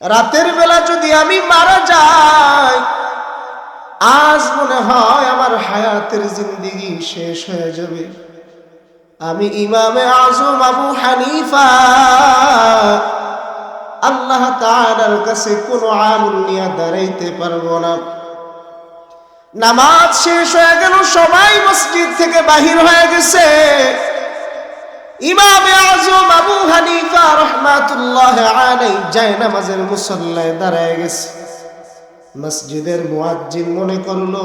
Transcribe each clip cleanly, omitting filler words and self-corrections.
রাতের বেলা যদি আমি মারা যাই, আজ মনে হয় আমার হায়াতের জিন্দেগি শেষ হয়ে যাবে। আমি ইমামে আজম আবু হানিফা আল্লাহ তাআলার কাছে কোনো আমল নিয়ে দাঁড়াইতে পারবো না। নামাজ শেষ হয়ে গেল, সবাই মসজিদ থেকে বাহির হয়ে গেছে। ইমামে আজম আবু হানিফা রাহমাতুল্লাহ আলাইহি জায়নামাজের মুসল্লায় দাঁড়ায় গেছে। মসজিদের মুয়াজ্জিন মনে করলো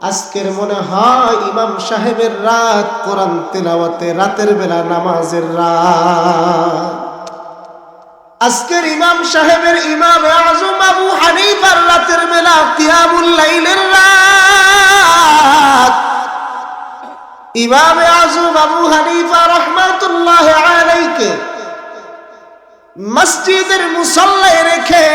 আজকের মনে হয় ইমাম সাহেবের রাত কোরআন তেলাওয়াতে, রাতের বেলা নামাজের রাত। আজকের ইমাম সাহেবের, ইমামে আজম আবু হানিফার রাতের বেলা কিয়ামুল লাইলের রাত। ইমামে আজম আবু হানিফা রাহমাতুল্লাহ আলাইহিকে মসজিদের মুসল্লায় রেখে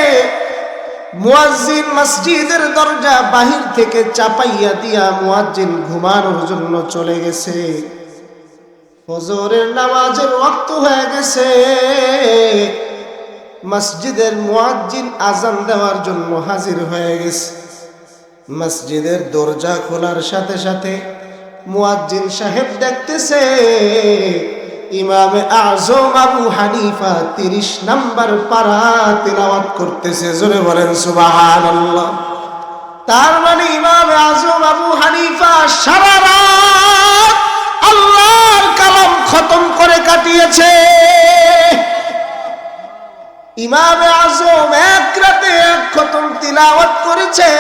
মুয়াজ্জিন মসজিদের দরজা বাহির থেকে চাপাইয়া দিয়া মুয়াজ্জিন ঘুমানোর জন্য চলে গেছে। ফজরের নামাজের ওয়াক্ত হয়ে গেছে। মসজিদের মুয়াজ্জিন আজান দেওয়ার জন্য হাজির হয়ে গেছে। মসজিদের দরজা খোলার সাথে সাথে মুয়াজ্জিন সাহেব দেখতেছে ইমামে আজম আবু হানিফা 30 নম্বর পারা তিলাওয়াত করতেছে। জোরে বলেন সুবহানাল্লাহ। তার মানে ইমামে আজম আবু হানিফা সারা রাত আল্লাহর কালাম খতম করে কাটিয়েছে। ইমামে আজম এক রাতে এক খতম তিলাওয়াত করেছে।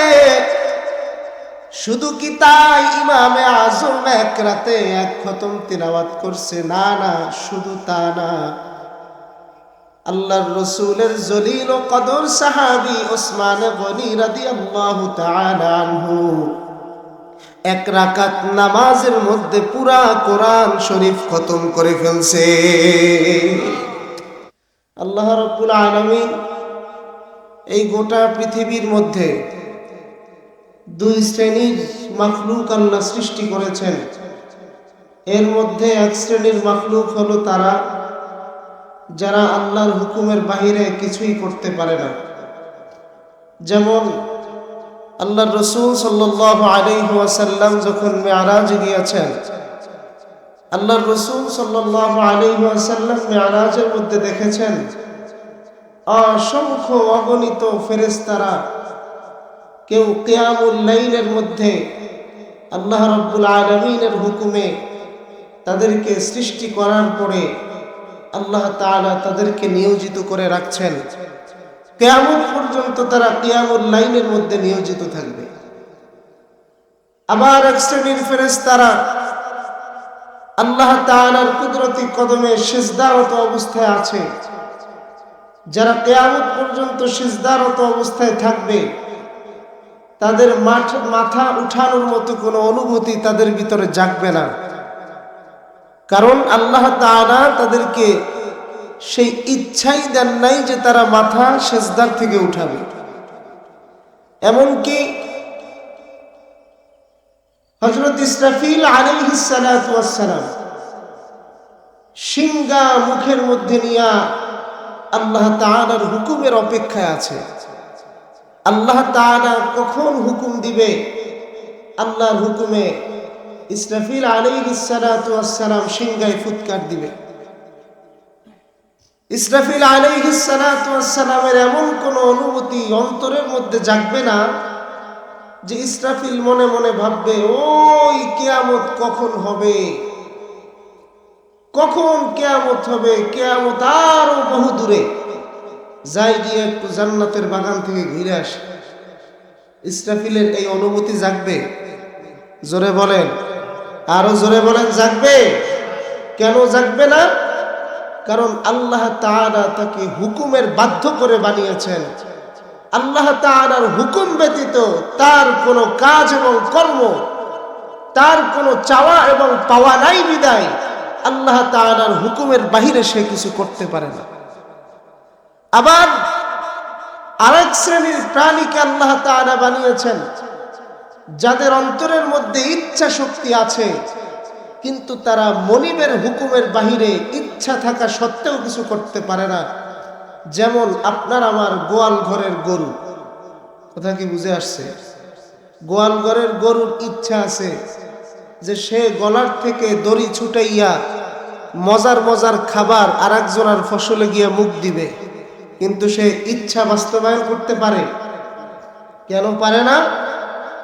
শুধু কি তাই ইমামে আজম এক রাতে এক খতম তিলাওয়াত করছে? না না, শুধু তা না, আল্লাহর রাসূলের জলিল ও কদর সাহাবী ওসমান গনি রাদিয়াল্লাহু তাআলা আনহু এক রাকাত নামাজের মধ্যে পুরা কোরআন শরীফ খতম করে ফেলছে। আল্লাহ রাব্বুল আলামিন এই গোটা পৃথিবীর মধ্যে দুই শ্রেণীর মাখলুক আল্লাহ সৃষ্টি করেছেন। এর মধ্যে এক শ্রেণীর মাখলুক হলো তারা যারা আল্লাহর হুকুমের বাহিরে কিছুই করতে পারে না। যেমন আল্লাহর রাসূল সাল্লাল্লাহু আলাইহি ওয়াসাল্লাম যখন মেরাজে গিয়েছেন, আল্লাহর রাসূল সাল্লাল্লাহু আলাইহি ওয়াসাল্লাম মেরাজের মধ্যে দেখেছেন অসংখ্য অগণিত ফেরেশতারা কেউ কিয়ামুল লাইলের মধ্যে আল্লাহ রাব্বুল আলামিনের হুকুমে তাদেরকে সৃষ্টি করার পরে আল্লাহ তাআলা তাদেরকে নিয়োজিত করে রাখছেন। কিয়ামত পর্যন্ত তারা কিয়ামুল লাইলের মধ্যে নিয়োজিত থাকবে। আবার এক শ্রেণীর ফেরেশতারা আল্লাহ তাআলার কুদরতি কদমে সিজদারত অবস্থায় আছে। যারা কিয়ামত পর্যন্ত সিজদারত অবস্থায় থাকবে, তাদের মাথা উঠানোর মতো কোনো অনুভূতি তাদের ভিতরে জাগবে না। কারণ আল্লাহ তাআলা তাদেরকে সেই ইচ্ছাই দেন নাই যে তারা মাথা সিজদার থেকে উঠাবে। এমনকি হযরত ইসরাফিল আলাইহিস সালাতু ওয়াস সালাম সিংহা মুখের মধ্যে নিয়ে আল্লাহ তাআলার হুকুমের অপেক্ষায় আছে। আল্লাহ তাআলা কখন হুকুম দিবে, আল্লাহর হুকুমে ইসরাফিল আলাইহিস সালাতু ওয়াস সালাম সিংহায় ফুৎকার দিবে। ইসরাফিল আলাইহিস সালাতু ওয়াস সালামের এমন কোনো অনুভূতি অন্তরের মধ্যে জাগবে না যে ইসরাফিল মনে মনে ভাববে ওই কিয়ামত কখন হবে, কখন কিয়ামত হবে, কিয়ামত আরো বহু দূরে, যাই গিয়ে একটু জান্নাতের বাগান থেকে ঘুরে আসে। ইসরাফিলের এই অনুভূতি জাগবে? জোরে বলেন, আরো জোরে বলেন, জাগবে? কেন জাগবে না? কারণ আল্লাহ তাআলা তাকে হুকুমের বাধ্য করে বানিয়েছেন। আল্লাহ তাআলার হুকুম ব্যতীত তার কোনো কাজ এবং কর্ম, তার কোনো চাওয়া এবং পাওয়া নাই বিদায় আল্লাহ তাআলার হুকুমের বাহিরে সে কিছু করতে পারে না। আবার আরেক শ্রেণীর প্রাণীকে আল্লাহ তাআলা বানিয়েছেন যাদের অন্তরের মধ্যে ইচ্ছা শক্তি আছে, কিন্তু তারা মনিবের হুকুমের বাহিরে ইচ্ছা থাকা সত্ত্বেও কিছু করতে পারে না। যেমন আপনার আমার গোয়াল ঘরের গরু, কথা কি বুঝে আসছে? গোয়াল ঘরের গরুর ইচ্ছা আছে যে সে গলার থেকে দড়ি ছুটাইয়া মজার মজার খাবার আর একজনের ফসলে গিয়ে মুখ দিবে, কিন্তু সে ইচ্ছা বাস্তবায়ন করতে পারে? কেন পারে না?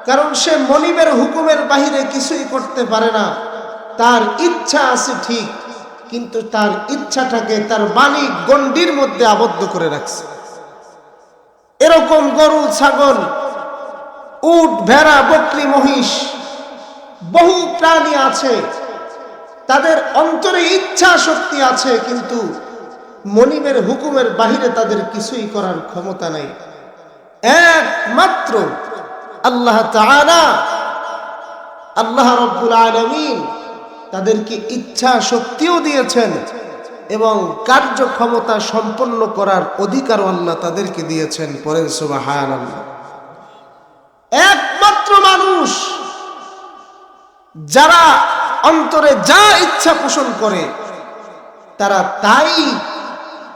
কারণ সে মনিবের হুকুমের বাহিরে কিছুই করতে পারে না। তার ইচ্ছা আছে ঠিক, কিন্তু তার ইচ্ছাটাকে তার বাণী গণ্ডির মধ্যে আবদ্ধ করে রাখছে। এরকম গরু, ছাগল, উট, ভেড়া, বকরি, মহিষ, বহু প্রাণী আছে, তাদের অন্তরে ইচ্ছা শক্তি আছে, কিন্তু মনিবের হুকুমের বাহিরে তাদের কিছুই করার ক্ষমতা নাই। একমাত্র আল্লাহ তাআলা, আল্লাহ রাব্বুল আলামিন তাদেরকে ইচ্ছা শক্তিও দিয়েছেন এবং কার্যক্ষমতা সম্পন্ন করার অধিকারও আল্লাহ তাদেরকে দিয়েছেন। পড়েন সুবহানাল্লাহ। একমাত্র মানুষ যারা অন্তরে যা ইচ্ছা পোষণ করে তারা তাই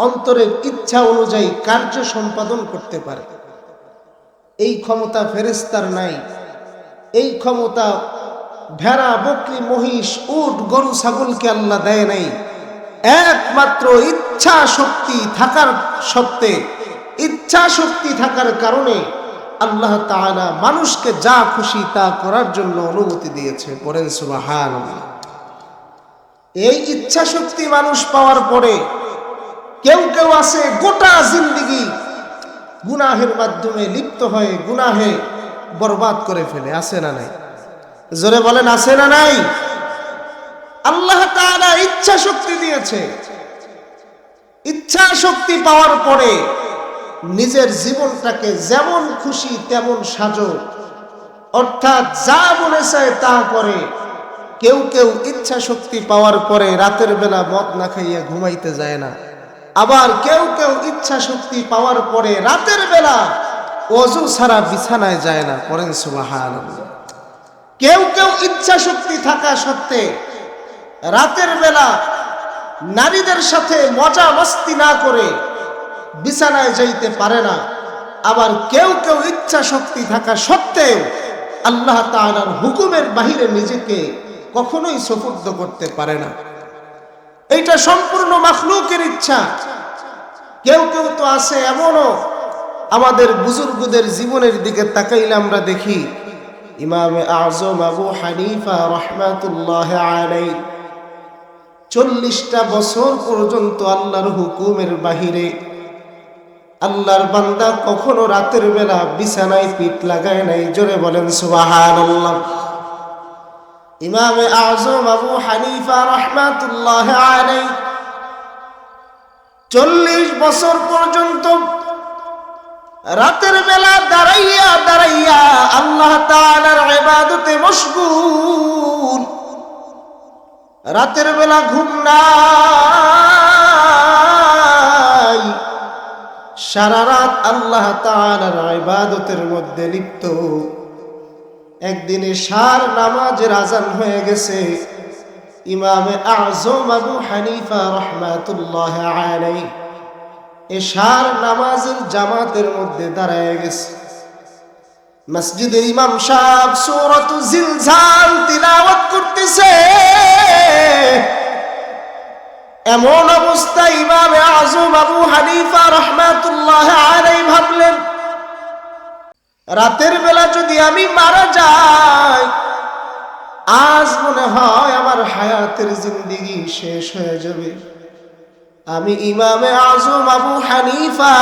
অন্তরের ইচ্ছা অনুযায়ী কার্য সম্পাদন করতে পারে। এই ক্ষমতা ফেরেশতার নাই, এই ক্ষমতা ভেড়া, বকরি, মহিষ, উট, গরু, ছাগলকে আল্লাহ দেয় নাই। একমাত্র ইচ্ছা শক্তি থাকার সত্ত্বে, ইচ্ছা শক্তি থাকার কারণে আল্লাহ তাআলা মানুষকে যা খুশি তা করার জন্য অনুমতি দিয়েছে। পড়েন সুবহানাল্লাহ। এই ইচ্ছা শক্তি মানুষ পাওয়ার পরে কেউ কেউ আছে গোটা জিন্দেগি গুনাহের মাধ্যমে লিপ্ত হয়ে গুনাহে বরবাদ করে ফেলে। আছে না নাই? জোরে বলেন, আছে না নাই? আল্লাহ তাআলা ইচ্ছা শক্তি দিয়েছে। ইচ্ছা শক্তি পাওয়ার পরে নিজের জীবনটাকে যেমন খুশি তেমন সাজো, অর্থাৎ যা মনে চায় তা করে। কেউ কেউ ইচ্ছা শক্তি পাওয়ার পরে রাতের বেলা মদ না খাইয়া ঘুমাইতে যায় না। আবার কেউ কেউ ইচ্ছা শক্তি পাওয়ার পরে রাতের বেলা ওযু ছাড়া বিছানায় যায় না। পড়েন সুবহানাল্লাহ। কেউ কেউ ইচ্ছা শক্তি থাকা সত্ত্বে রাতের বেলা নারীদের সাথে মজা মস্তি না করে বিছানায় যাইতে পারে না। আবার কেউ কেউ ইচ্ছা শক্তি থাকা সত্ত্বেও আল্লাহ তাআলার হুকুমের বাহিরে নিজেকে কখনোই সুপুর্দ করতে পারে না। এইটা সম্পূর্ণ মাখলুকের ইচ্ছা। কেউ কেউ তো আছে এমনও, আমাদের বুজুর্গদের জীবনের দিকে তাকাইলে আমরা দেখি ইমামে আযম আবু হানিফা রাহমাতুল্লাহ আলাইহি 40টা বছর পর্যন্ত আল্লাহর হুকুমের বাহিরে আল্লাহর বান্দা কখনো রাতের বেলা বিছানায় পিঠ লাগায় নাই। জোরে বলেন সুবহানাল্লাহ। ইমামে আযম আবু হানিফা রাহমাতুল্লাহ আলাইহি 40 বছর পর্যন্ত রাতের বেলা দাঁড়াইয়া দাঁড়াইয়া আল্লাহ তাআলার ইবাদতে মশগুল। রাতের বেলা ঘুম নাই, সারা রাত আল্লাহ তাআলার ইবাদতের মধ্যে লিপ্ত। একদিনে সার নামাজের আজান হয়ে গেছে। ইমামে আযম আবু হানিফা রাহমাতুল্লাহ আলাইহি এশার নামাজের জামাতের মধ্যে দাঁড়ায় গেছে। মসজিদের ইমাম সাহেব সূরাতু জিলজাল তিলাওয়াত করতেছে। এমন অবস্থায় ইমামে আযম আবু হানিফা রাহমাতুল্লাহ আলাইহি ভাবলেন, রাতের বেলা যদি আমি মারা যাই, আজ মনে হয় আমার হায়াতের জিন্দেগি শেষ হয়ে যাবে। আমি ইমামে আযম আবু হানিফা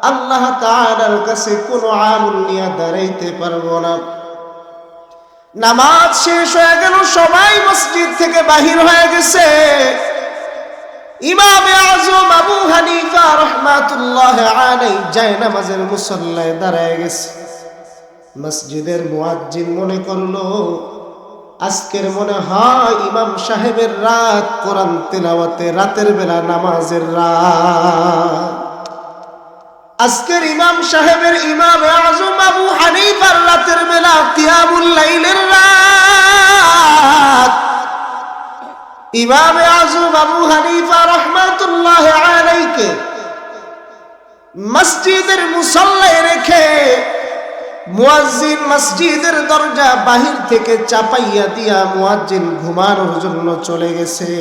আল্লাহ তাআলার কাছে কোনো আমল নিয়ে দাঁড়াইতে পারবো না। নামাজ শেষ হয়ে গেল, সবাই মসজিদ থেকে বাহির হয়ে গেছে। ইমামে আযম আবু হানিফা রাহমাতুল্লাহ আলাইহি যায় নামাজের মুসল্লায় দাঁড়ায় গেছে। মসজিদের মুয়াজ্জিন মনে করলো আজকের মনে হয় ইমাম সাহেবের রাত কোরআন তিলাওয়াতে, রাতের বেলা নামাজের রাত। আজকের ইমাম সাহেবের, ইমামে আযম আবু হানিফার রাতের বেলা কিয়ামুল লাইলের রাত। ইমাম আযম আবু হানিফা রাহমাতুল্লাহ আলাইহিকে মসজিদের মুসল্লায় রেখে মুয়াজ্জিন মসজিদের দরজা বাহির থেকে চাপাইয়া দিয়া মুয়াজ্জিন ঘুমানোর জন্য চলে গেছে।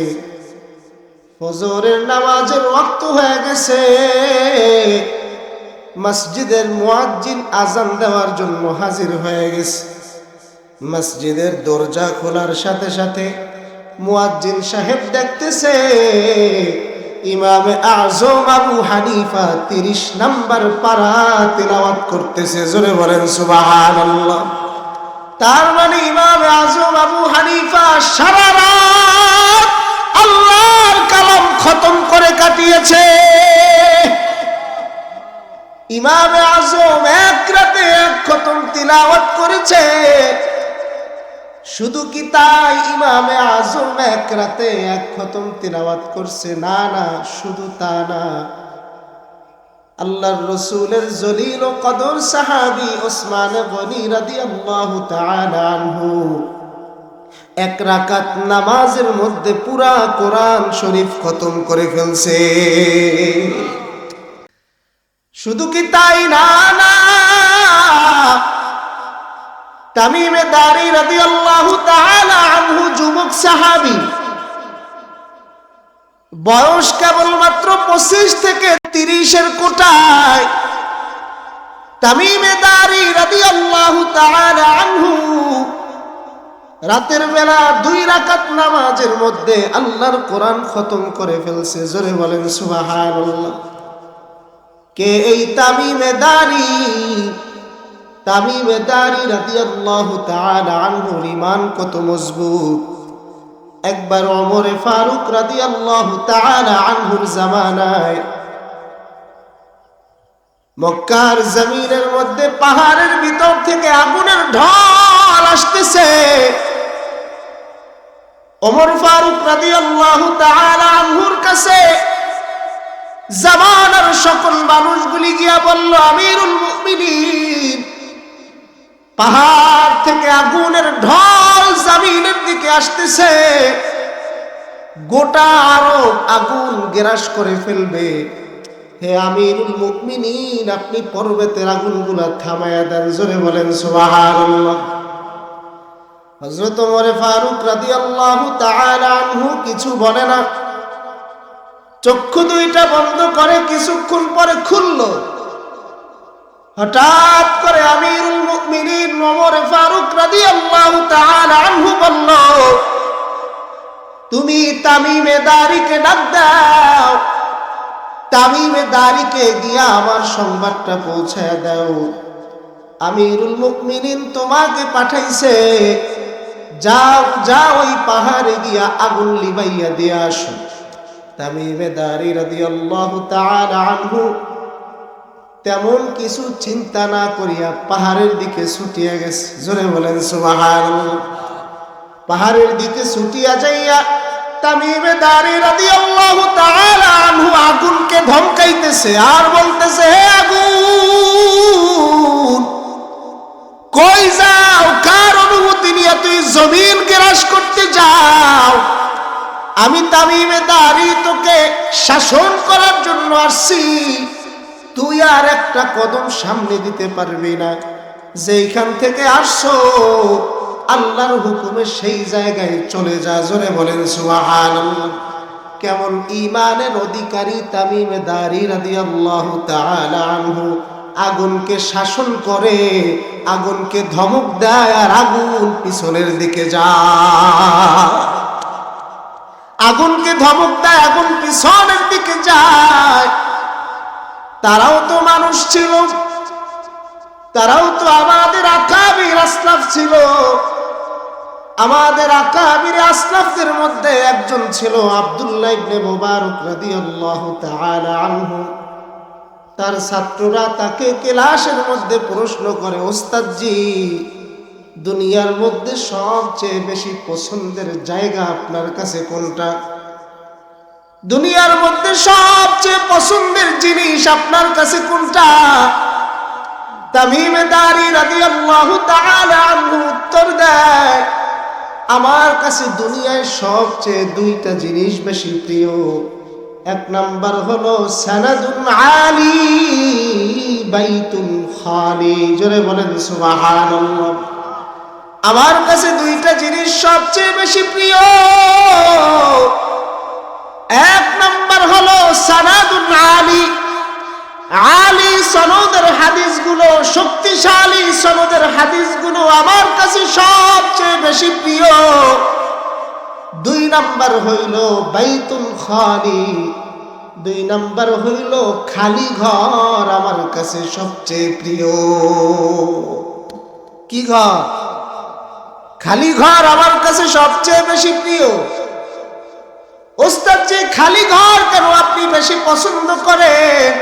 ফজরের নামাজের ওয়াক্ত হয়ে গেছে। মসজিদের মুয়াজ্জিন আজান দেওয়ার জন্য হাজির হয়ে গেছে। মসজিদের দরজা খোলার সাথে সাথে মুয়াজ্জিন সাহেব দেখতেছে ইমাম আযম আবু হানিফা 30 নাম্বার পারা তিলাওয়াত করতেছে। জোরে বলেন সুবহানাল্লাহ। তার মানে ইমাম আযম আবু হানিফা সারা রাত আল্লাহর কালাম খতম করে কাটিয়েছে। ইমাম আযম এক রাতে এক খতম তিলাওয়াত করেছে। শুধু কি তাই ইমাম আযম এক রাতে এক খতম তিলাওয়াত করছে? না না, শুধু তা না, আল্লাহর রাসূলের জলিল ও কদর সাহাবী ওসমান গনি রাদিয়াল্লাহু তাআলা আনহু এক রাকাত নামাজের মধ্যে পুরা কোরআন শরীফ খতম করে ফেলছে। শুধু কি তাই না, না, তামিমে দারি রাদিয়াল্লাহু তাআলা আনহু যুবক সাহাবী, বয়স কেবলমাত্র 25 থেকে 30-এর কোটায়। তামিমে দারি রাদিয়াল্লাহু তাআলা আনহু রাতের বেলা 2 রাকাত নামাজের মধ্যে আল্লাহর কোরআন খতম করে ফেলছে। জোরে বলেন সুবহানাল্লাহ। কে এই তামিমে দারি? তামিমে দারি রাদিয়াল্লাহু তাআলা আনহুর ঈমান কত মজবুত। একবার ওমরে ফারুক রাদিয়াল্লাহু তাআলা আনহুর জামানায় মক্কার জমিনের মধ্যে পাহাড়ের ভিতর থেকে আগুনের ঢল আসতেছে। ওমর ফারুক রাদিয়াল্লাহু তাআলা আনহুর কাছে জামানার সকল মানুষগুলি গিয়া বলল, আমিরুল মুমিনিন, পাহাড় থেকে আগুনের ঢল জমিনের দিকে আসতেছে, গোটা আরব আগুন গ্রাস করে ফেলবে। হে আমিরুল মুমিনিন, আপনি পর্বতের আগুনগুলা থামায়া দেন। জোরে বলেন সুবহানাল্লাহ। হযরত ওমর ফারুক রাদিয়াল্লাহু তাআলা আনহু কিছু বলে না, চক্ষু দুইটা বন্ধ করে কিছুক্ষণ পরে খুলল। হঠাৎ করে আমিরুল মুমিনিন ওমর ফারুক রাদিয়াল্লাহু তাআলা আনহু বলল, তুমি তামিমে দারিকে ডাক দাও, তামিমে দারিকে গিয়া আমার সংবাদটা পৌঁছায় দাও। আমিরুল মুমিনিন তোমাকে পাঠাইছে, যাও যাও ওই পাহাড়ে গিয়া আগুন লিবাইয়া দিয়ে আসো। তামিমে দারি রাদিয়াল্লাহু তাআলা আনহু তেমন কিছু চিন্তা না করিয়া পাহাড়ের দিকে ছুটিয়া গেছে। জোরে বলেন সুবহানাল্লাহ। পাহাড়ের দিকে ছুটিয়া যাইয়া তামিমে দারি রাদিয়াল্লাহু তাআলা আনহু আগুনকে ধমকাইতেছে আর বলতেছে, হে আগুন, কই যাও? কার অনুমতি নিয়ে তুই জমিন গ্রাস করতে যাও? আমি তামিমে দারি তোকে শাসন করার জন্য আসছি, তুই আর একটা কদম সামনে দিতে পারবি না। যেইখান থেকে আসছো আল্লাহর হুকুমে সেই জায়গায় চলে যা। জোরে বলেন সুবহানাল্লাহ। কেমন ঈমানের অধিকারী তামিমে দারি রাদিয়াল্লাহু তাআলা আনহু আগুনকে শাসন করে, আগুনকে ধমক দেয় আর আগুন পিছনের দিকে যায়। আগুনকে ধমক দেয়, আগুন পিছনের দিকে যায়। তারাও তো মানুষ ছিল, তারাও তো আমাদের আকাবির আসলাফ ছিল। আমাদের আকাবির আসলাফদের মধ্যে একজন ছিল আব্দুল্লাহ ইবনে মুবারক রাদিয়াল্লাহু তাআলা আনহু। তার ছাত্ররা তাকে ক্লাসের মধ্যে প্রশ্ন করে, ওস্তাদজি, দুনিয়ার মধ্যে সবচেয়ে বেশি পছন্দের জায়গা আপনার কাছে কোনটা? দুনিয়ার মধ্যে সবচেয়ে পছন্দের জিনিস আপনার কাছে কোনটা? তামিমে দারি রাদিয়াল্লাহু তাআলা আনহু উত্তর দেয়, আমার কাছে দুনিয়ায় সবচেয়ে দুইটা জিনিস বেশি প্রিয়। এক নাম্বার হলো সানাদুন আলী বাইতুল খালি। জোরে বলেন সুবহানাল্লাহ। আমার কাছে দুইটা জিনিস সবচেয়ে বেশি প্রিয়। এক নাম্বার হলো সানাদুন আলী, আলী সনদের হাদিসগুলো, শক্তিশালী সনদের হাদিসগুলো আমার কাছে সবচেয়ে বেশি প্রিয়। দুই নাম্বার হইল বাইতুল খালি, দুই নাম্বার হইল খালি ঘর আমার কাছে সবচেয়ে প্রিয়। কি ঘর? খালি ঘর আমার কাছে সবচেয়ে বেশি প্রিয়। ওস্তাদ যে খালি ঘর কেন আপনি বেশি পছন্দ করেন?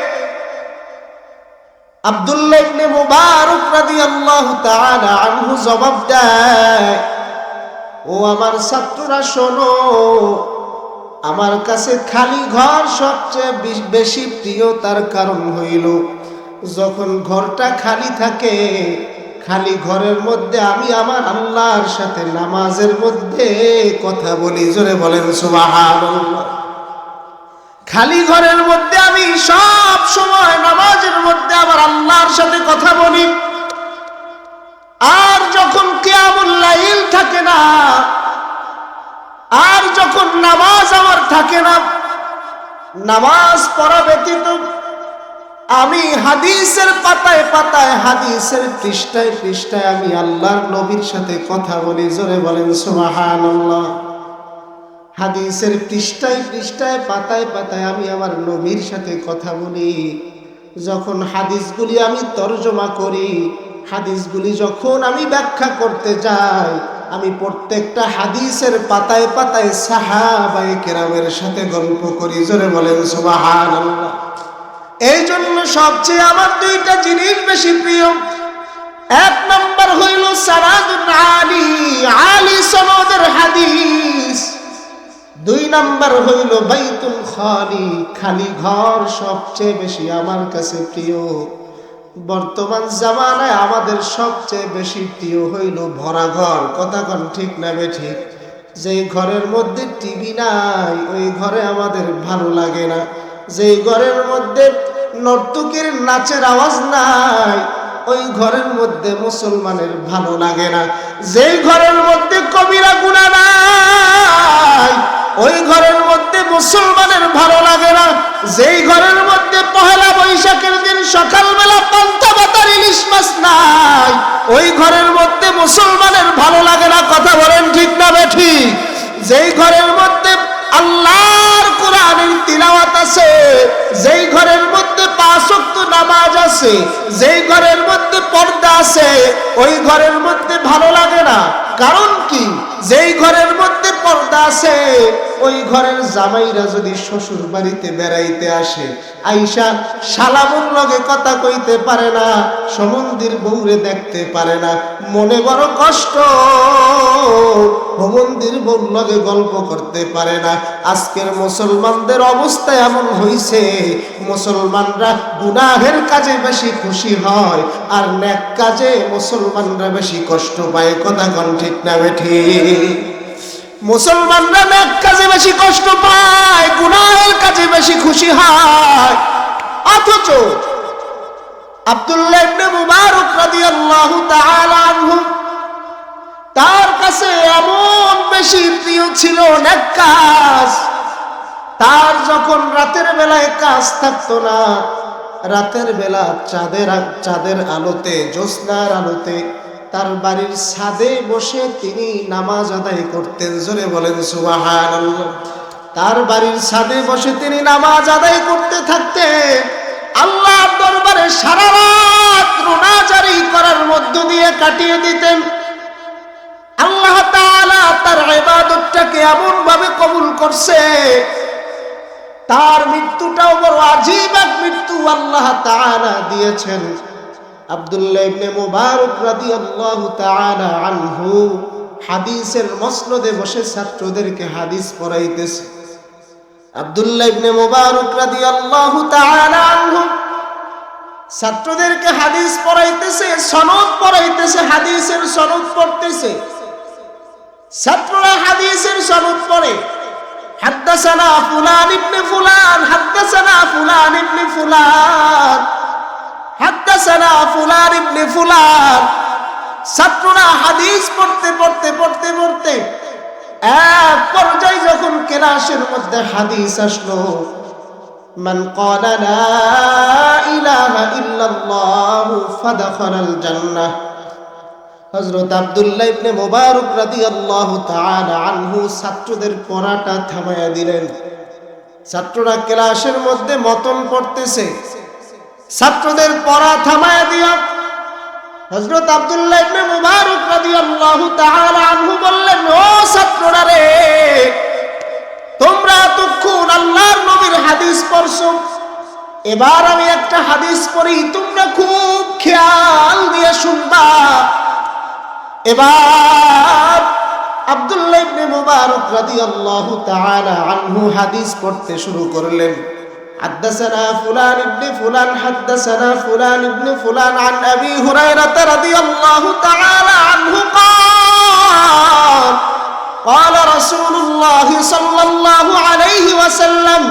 আব্দুল্লাহ ইবনে মুবারক রাদিয়াল্লাহু তাআলা আনহু জবাব দেয়, ও আমার ছাত্ররা শোনো, আমার কাছে খালি ঘর সবচেয়ে বেশি প্রিয়। তার কারণ হইল যখন ঘরটা খালি থাকে, খালি ঘরের মধ্যে আমি আমার আল্লাহর সাথে নামাজের মধ্যে কথা বলি। জোরে বলেন সুবহানাল্লাহ। খালি ঘরের মধ্যে আমি সব সময় নামাজের মধ্যে আমার আল্লাহর সাথে কথা বলি। আর যখন কিয়ামুল লাইল থাকে না, আর যখন নামাজ আমার থাকে না, নামাজ পড়া ব্যতীত আমি হাদিসের পাতায় পাতায়, হাদিসের পৃষ্ঠায় পৃষ্ঠায় আমি আল্লাহর নবীর সাথে কথা বলি। জোরে বলেন সুবহানাল্লাহ। হাদিসের পৃষ্ঠায় পৃষ্ঠায় পাতায় পাতায় আমি আমার নবীর সাথে কথা বলি। যখন হাদিসগুলি আমি তরজমা করি, হাদিসগুলি যখন আমি ব্যাখ্যা করতে যাই, আমি প্রত্যেকটা হাদিসের পাতায় পাতায় সাহাবায়ে কেরামের সাথে গল্প করি। জোরে বলেন সুবহানাল্লাহ। এই জন্য সবচেয়ে আমার দুইটা জিনিস বেশি প্রিয়। এক নম্বর হইল সানাদুন আলী, আলী সনদের হাদিস। দুই নাম্বার হইল বাইতুল খালি, খালি ঘর সবচেয়ে বেশি আমার কাছে প্রিয়। বর্তমান জামানায় আমাদের সবচেয়ে বেশি প্রিয় হইল ভরা ঘর। কথা কোন ঠিক না বেঠিক? যেই ঘরের মধ্যে টিভি নাই ওই ঘরে আমাদের ভালো লাগে না। যেই ঘরের মধ্যে নর্তকীর নাচের আওয়াজ নাই ওই ঘরের মধ্যে মুসলমানের ভালো লাগে না। যেই ঘরের মধ্যে কবিরা গুনাহ নাই ওই ঘরের মধ্যে মুসলমানের ভালো লাগে না। যেই ঘরের মধ্যে পহেলা বৈশাখের দিন সকালবেলা পান্তা ভাতের ইলিশ মাছ নাই ওই ঘরের মধ্যে মুসলমানের ভালো লাগে না। কথা বলেন ঠিক না বেঠিক? যেই ঘরের মধ্যে আল্লাহর কোরআনের তিলাওয়াত আছে, যেই ঘরের মধ্যে 5 ওয়াক্ত নামাজ আছে, যেই ঘরের মধ্যে পর্দা আছে ওই ঘরের মধ্যে ভালো লাগে না। কারণ কি? যেই ঘরের মধ্যে পর্দা আছে ওই ঘরের জামাইরা যদি শ্বশুর বাড়িতে বেড়াইতে আসে, আইসা সালামুর লগে কথা কইতে পারে না, সমন্দির বউরে দেখতে পারে না, মনে বড় কষ্ট। সমন্দির বউর লগে গল্প করতে পারে না। আজকের মুসলমানদের অবস্থা এমন হইছে, মুসলমানরা গুনাহের কাজে বেশি খুশি হয় আর নেক কাজে মুসলমানরা বেশি কষ্ট পায়। কথা কোন ঠিক না বেঠিক? মুসলমানরা নেক কাজে বেশি কষ্ট পায়, গুনাহের কাজে বেশি খুশি হয়। অথচ আব্দুল্লাহ ইবনে মুবারক রাদিয়াল্লাহু তাআলা আনহু, তার কাছে এমন বেশি প্রিয় ছিল নেক কাজ। তার যখন রাতের বেলায় কাজ থাকতো না, রাতের বেলা চাঁদের আলোতে, জ্যোৎস্নার আলোতে তার বাড়ির ছাদে বসে তিনি নামাজ আদায় করতেন। জোরে বলেন সুবহানাল্লাহ। তার বাড়ির ছাদে বসে তিনি নামাজ আদায় করতে থাকতেন। আল্লাহর দরবারে সারা রাত রোনাজারি করার মধ্য দিয়ে কাটিয়ে দিতেন। আল্লাহ তাআলা তার ইবাদতটাকে এমন ভাবে কবুল করছে, তার মৃত্যুটাও বড় আজীব এক মৃত্যু আল্লাহ তাআলা দিয়েছেন। আব্দুল্লাহ ইবনে মুবারক রাদিয়াল্লাহু তাআলা আনহু হাদিসের মসনদে বসে ছাত্রদেরকে হাদিস পড়াইতেছে। আব্দুল্লাহ ইবনে মুবারক রাদিয়াল্লাহু তাআলা আনহু ছাত্রদেরকে হাদিস পড়াইতেছে, সনদ পড়াইতেছে, হাদিসের সনদ পড়তেছে। ছাত্ররা হাদিসের সনদ পড়ে, হাদ্দাসানা ফুলান ইবনে ফুলান, হাদ্দাসানা ফুলান ইবনে ফুলান, হাদ্দাসানা ফুলান ইবনে ফুলান। ছাত্ররা হাদিস পড়তে পড়তে পড়তে পড়তে এক পর্যায়ে যখন ক্লাসের মধ্যে হাদিস আসলো, মান ক্বালা লা ইলাহা ইল্লাল্লাহু ফাদাখালাল জান্নাহ, হযরত আব্দুল্লাহ ইবনে মুবারক রাদিয়াল্লাহু তাআলা আনহু ছাত্রদের পড়াটা থামায়া দিলেন। ছাত্ররা ক্লাসের মধ্যে মতন পড়তেছে, ছাত্রদের পড়া থামায়া দিয়া হযরত আব্দুল্লাহ ইবনে মুবারক রাদিয়াল্লাহু তাআলা আনহু বললেন, ও ছাত্ররা রে, তোমরা এতক্ষণ আল্লাহর নবীর হাদিস পড়ছো, এবার আমি একটা হাদিস পড়ি, তোমরা খুব খেয়াল দিয়ে শুনবা। এবার আব্দুল্লাহ ইবনে মুবারক রাদিয়াল্লাহু তাআলা আনহু হাদিস পড়তে শুরু করলেন। حدثنا فلان ابن فلان حدثنا فلان ابن فلان عن أبي هريرة رضي الله تعالى عنه قال قال رسول الله صلى الله عليه وسلم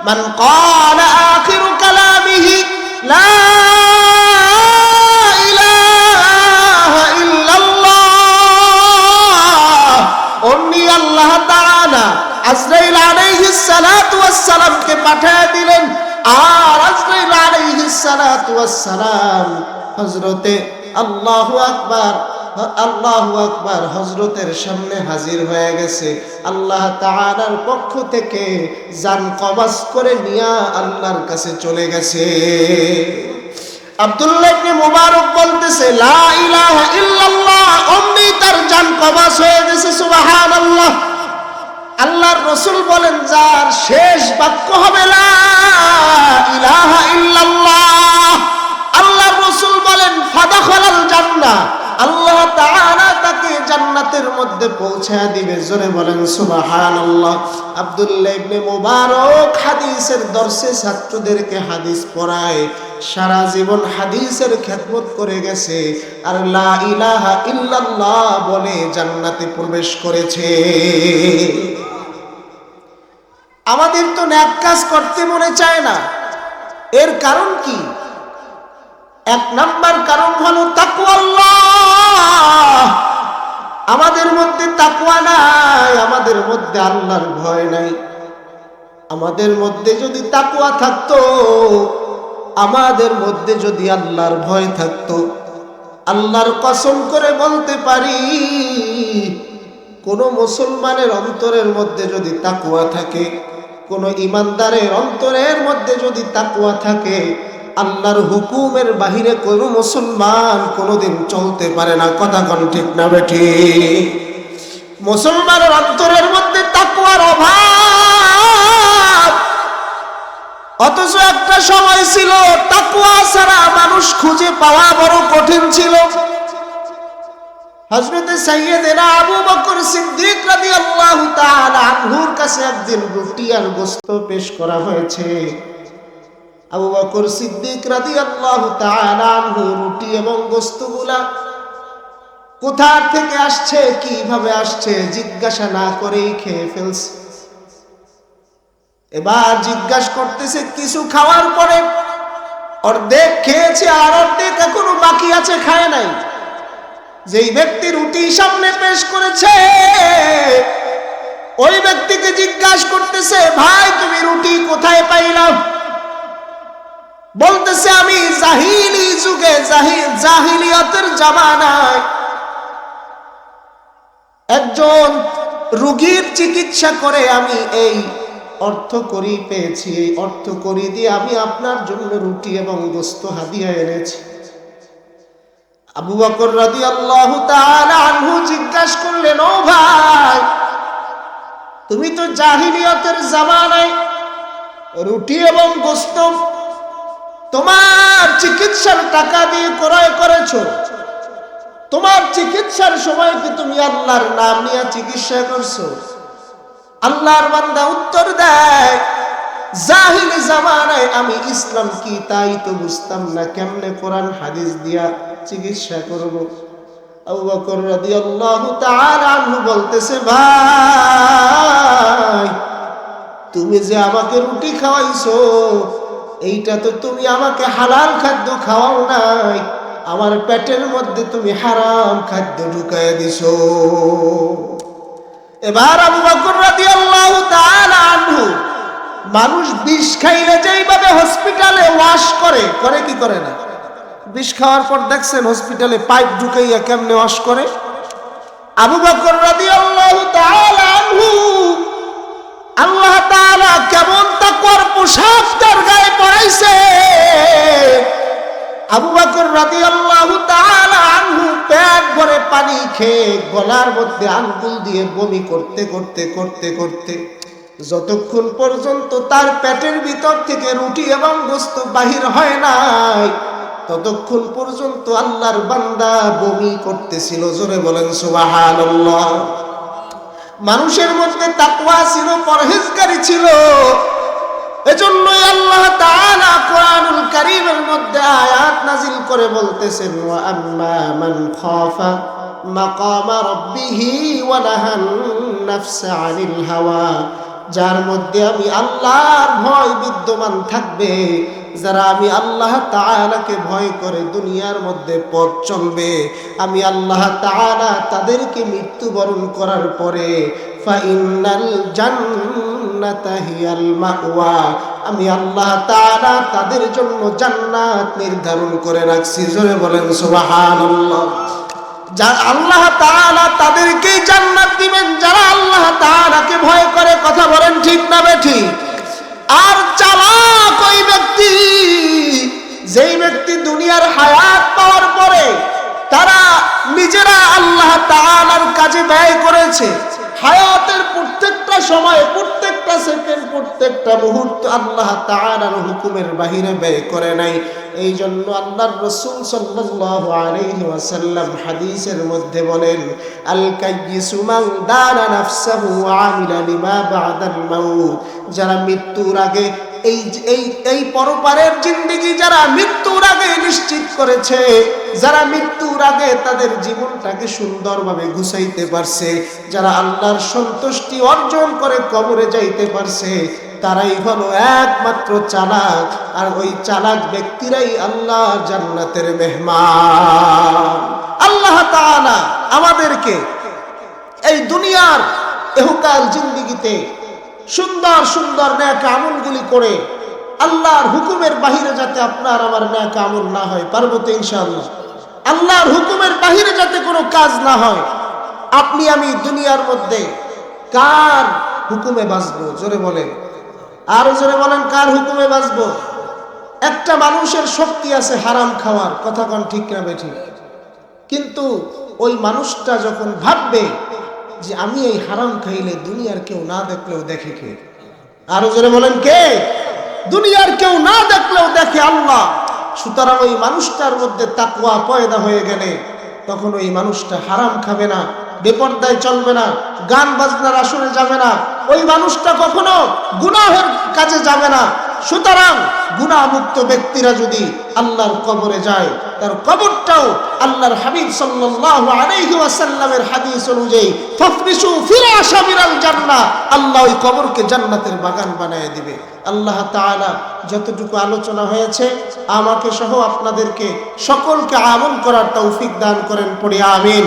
من قال آخر كلامه لا إله إلا الله أني الله تعالى আজরাইল আলাইহিস সালাতু ওয়াস সালামকে পাঠিয়ে দিলেন। আর আজরাইল আলাইহিস সালাতু ওয়াস সালাম হযরতে আল্লাহু আকবার আল্লাহু আকবার হযরতের সামনে হাজির হয়ে গেছে। আল্লাহ তাআলার পক্ষ থেকে জান কবজ করে নিয়া আল্লাহর কাছে চলে গেছে। আব্দুল্লাহ ইবনে মুবারক বলতেছে, লা ইলাহা ইল্লাল্লাহ, অমনি তার জান কবজ হয়ে গেছে। সুবহানাল্লাহ। আল্লাহর রাসূল বলেন, যার শেষ বাক্য হবে লা ইলাহা ইল্লাল্লাহ, আল্লাহর রাসূল বলেন ফাদাখালাল জান্নাহ, আল্লাহ তাআলা তাকে জান্নাতের মধ্যে পৌঁছায় দিবে। জোরে বলেন সুবহানাল্লাহ। আব্দুল্লাহ ইবনে মুবারক হাদিসের দর্শে ছাত্রদেরকে হাদিস পড়ায়, সারা জীবন হাদিসের খেদমত করে গেছে, আর লা ইলাহা ইল্লাল্লাহ বলে জান্নাতে প্রবেশ করেছে। আমাদের তো নেক কাজ করতে মনে চায় না, এর কারণ কি? এক নাম্বার কারণ হলো তাকওয়াল্লাহ। আমাদের মধ্যে তাকওয়া নাই, আমাদের মধ্যে আল্লাহর ভয় নাই। আমাদের মধ্যে যদি তাকওয়া থাকতো, আমাদের মধ্যে যদি আল্লাহর ভয় থাকতো, আল্লাহর কসম করে বলতে পারি, কোন মুসলমানের অন্তরের মধ্যে যদি তাকওয়া থাকে, কোন ইমানদারের অন্তরের মধ্যে যদি তাকওয়া থাকে, আল্লাহর হুকুমের বাহিরে কোন মুসলমান কোনদিন চলতে পারে না। কথা কোন ঠিক না বেঠিক? মুসলমানের অন্তরের মধ্যে তাকওয়ার অভাব। অথচ একটা সময় ছিল তাকওয়া ছাড়া মানুষ খুঁজে পাওয়া বড় কঠিন ছিল। হযরত সাইয়্যিদনা আবু বকর সিদ্দিক রাদিয়াল্লাহু তাআলা আনহুর কাছে একদিন রুটি আর গোশত পেশ করা হয়েছে। আবু বকর সিদ্দিক রাদিয়াল্লাহু তাআলা আনহু রুটি এবং গোশতগুলা কোথা থেকে আসছে, কিভাবে আসছে জিজ্ঞাসা না করেই খেয়ে ফেলছে। এবার জিজ্ঞাসা করতেছে, কিছু খাওয়ার পরে অর্ধেক খেয়েছে আর অর্ধেক এখনো বাকি আছে, খায় নাই। যেই ব্যক্তি রুটি সামনে পেশ করেছে, ওই ব্যক্তিকে জিজ্ঞাসা করতেছে, ভাই তুমি রুটি কোথায় পাইলাম? বলতেছে, আমি জাহিলি যুগে জাহিলিয়াতের জামানায় একজন রোগীর চিকিৎসা করে আমি এই অর্থকড়ি পেয়েছি, এই অর্থকড়ি দিয়ে আমি আপনার জন্য রুটি এবং গোশত হাদিয়া এনেছি। আবু বকর রাদিয়াল্লাহু তাআলা আনহু জিজ্ঞাসা করলেন, ও ভাই, তুমি তো জাহিলিয়াতের জামানায় রুটি এবং গোশত তোমার চিকিৎসার টাকা দিয়ে ক্রয় করেছো, তোমার চিকিৎসার সময় কি তুমি আল্লাহর নাম নিয়ে চিকিৎসা করছো? আল্লাহর বান্দা উত্তর দেয়, জাহিলি জামানায় আমি ইসলাম কি তাই তো বুঝতাম না, কেমনে কোরআন হাদিস দিয়া চিকিৎসা করব। আবু বকর রাদিয়াল্লাহু তাআলা আনহু বলতেছে, ভাই তুমি যে আমাকে রুটি খাওয়াইছো, এইটা তো তুমি আমাকে হালাল খাদ্য খাওয়াও নাই, আমার পেটের মধ্যে তুমি হারাম খাদ্য ঢুকায় দিছো। এবার আবু বকর রাদিয়াল্লাহু তাআলা আনহু, মানুষ বিষ খাইলে যেইভাবে হসপিটালে ওয়াশ করে কি করে না? বিষ খাওয়ার পর দেখছেন হসপিটালে পাইপ ঢুকাইয়া কেমনে ওয়াশ করে? আবু বকর রাদিয়াল্লাহু তাআলা আনহু, আল্লাহ তাআলা কেমন তাকওয়ার পোশাক তার গায়ে পরাইছে। আবু বকর রাদিয়াল্লাহু তাআলা আনহু পেট ভরে পানি খেয়ে গলার মধ্যে আঙ্গুল দিয়ে বমি করতে করতে করতে করতে যতক্ষণ পর্যন্ত তার পেটের ভিতর থেকে রুটি এবং গোশত বাহির হয় নাই, ততক্ষণ পর্যন্ত আল্লাহর বান্দা বমি করতেছিল। জোরে বলেন সুবহানাল্লাহ। মানুষের মধ্যে তাকওয়া ছিল, পরহেজগারি ছিল। এজন্যই আল্লাহ তাআলা কোরআনুল কারীমের মধ্যে আয়াত নাজিল করে বলতেছেন, ওয়া আম্মা মান খাফা মাকামা রাব্বিহি ওয়া নাহান নাফসা আনিল হাওয়া, যার মধ্যে আমি আল্লাহর ভয় বিদ্যমান থাকবে, যারা আমি আল্লাহ তাআলাকে ভয় করে দুনিয়ার মধ্যে পথ চলবে, আমি আল্লাহ তাআলা তাদেরকে মৃত্যুবরণ করার পরে ফাইনাল জান্নাতা হিয়াল মাওয়া, আমি আল্লাহ তাআলা তাদের জন্য জান্নাত নির্ধারণ করে রাখছি। জোরে বলেন সুবহানাল্লাহ। আল্লাহ তাআলা তাদেরকে জান্নাত দিবেন যারা আল্লাহ তাআলাকে ভয় করে। কথা বলেন ঠিক না বেঠিক? আর চালাক ওই ব্যক্তি, যেই ব্যক্তি দুনিয়ার হায়াত পাওয়ার পরে তারা নিজেরা আল্লাহ তাআলার কাজে ব্যয় করেছে, হায়াতের প্রত্যেকটা সময়, প্রত্যেকটা সেকেন্ড, প্রত্যেকটা মুহূর্ত আল্লাহ তাআলার হুকুমের বাহিরে ব্যয় করে নাই। এই জন্য আল্লাহর রাসূল সাল্লাল্লাহু আলাইহি ওয়াসাল্লাম হাদিসের মধ্যে বলেন, আল কাইয়িসু মান দানা নাফসাহু ওয়া আমিলা লিমা বা'দাল মাউত, যারা মৃত্যুর আগে এই পরপারের জিন্দেগি যারা মৃত্যুর আগে নিশ্চিত করেছে, যারা মৃত্যুর আগে তাদের জীবনটাকে সুন্দরভাবে গুছাইতে পারছে, যারা আল্লাহর সন্তুষ্টি অর্জন করে কবরে যাইতে পারছে, তারাই হলো একমাত্র চালাক। আর ওই চালাক ব্যক্তিরাই আল্লাহ জান্নাতের মেহমান। আল্লাহ তাআলা আমাদেরকে এই দুনিয়ার ইহকাল জিন্দেগিতে সুন্দর সুন্দর নেক আমলগুলি করে আল্লাহর হুকুমের বাহিরে যাতে আপনার আমার নেক আমল না হয়, পারবো তো ইনশাআল্লাহ? আল্লাহর হুকুমের বাহিরে যাতে কোনো কাজ না হয়। আপনি আমি দুনিয়ার মধ্যে কার হুকুমে বাঁচবো? জোরে বলেন, আরো জোরে বলেন, কার হুকুমে বাঁচবো? একটা মানুষের শক্তি আছে হারাম খাওয়ার, কথা কোন ঠিক না বেঠিক? কিন্তু ওই মানুষটা যখন ভাববে যে আমি এই হারাম খাইলে দুনিয়ার কেউ না দেখলেও দেখে কে? আরো জোরে বলেন, কে? দুনিয়ার কেউ না দেখলেও দেখে আল্লাহ। সুতরাং ওই মানুষটার মধ্যে তাকওয়া পয়দা হয়ে গেলে তখন ওই মানুষটা হারাম খাবে না, বেপরদায় চলবে না, গান বাজনার আসরে যাবে না, ওই মানুষটা কখনো গুনাহের কাজে যাবে না। সুতরাং গুনাহমুক্ত ব্যক্তিরা যদি আল্লাহর কবরে যায়, তার কবরটাও আল্লাহর হাবিব সাল্লাল্লাহু আলাইহি ওয়াসাল্লামের হাদিস অনুযায়ী ফাফরিশু ফিরাশা মিনাল জান্নাহ, আল্লাহ ওই কবরকে জান্নাতের বাগান বানায় দিবে। আল্লাহ তাআলা যতটুকু আলোচনা হয়েছে আমাকে সহ আপনাদেরকে সকলকে আমল করার তৌফিক দান করেন, পড়ি আমিন।